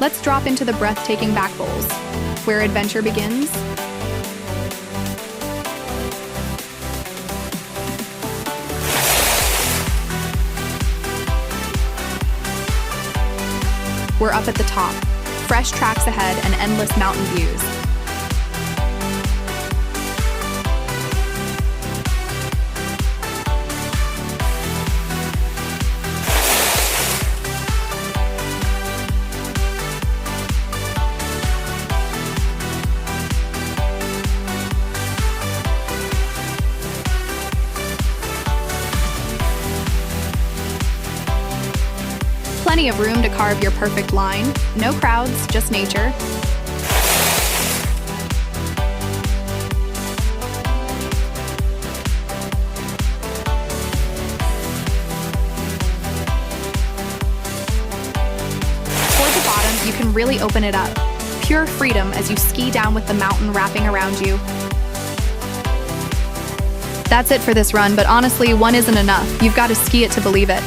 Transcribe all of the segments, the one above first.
Let's drop into the breathtaking back bowls, where adventure begins. We're up at the top, fresh tracks ahead and endless mountain views. Plenty of room to carve your perfect line. No crowds, just nature. Toward the bottom, you can really open it up. Pure freedom as you ski down with the mountain wrapping around you. That's it for this run, but honestly, one isn't enough. You've got to ski it to believe it.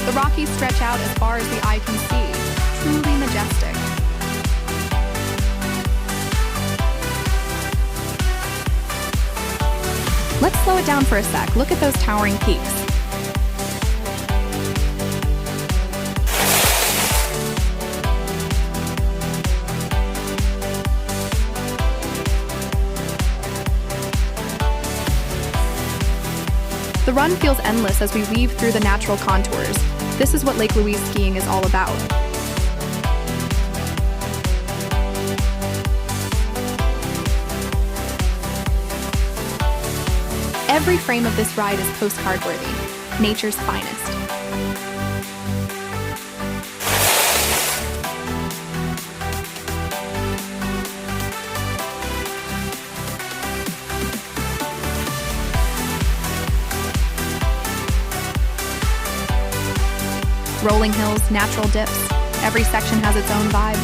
The Rockies stretch out as far as the eye can see, truly majestic. Let's slow it down for a sec. Look at those towering peaks. The run feels endless as we weave through the natural contours. This is what Lake Louise skiing is all about. Every frame of this ride is postcard-worthy, nature's finest. Rolling hills, natural dips. Every section has its own vibe.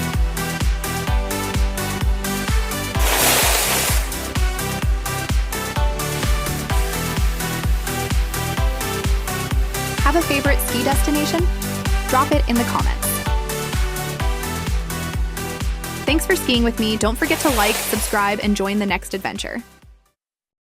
Have a favorite ski destination? Drop it in the comments. Thanks for skiing with me. Don't forget to like, subscribe, and join the next adventure.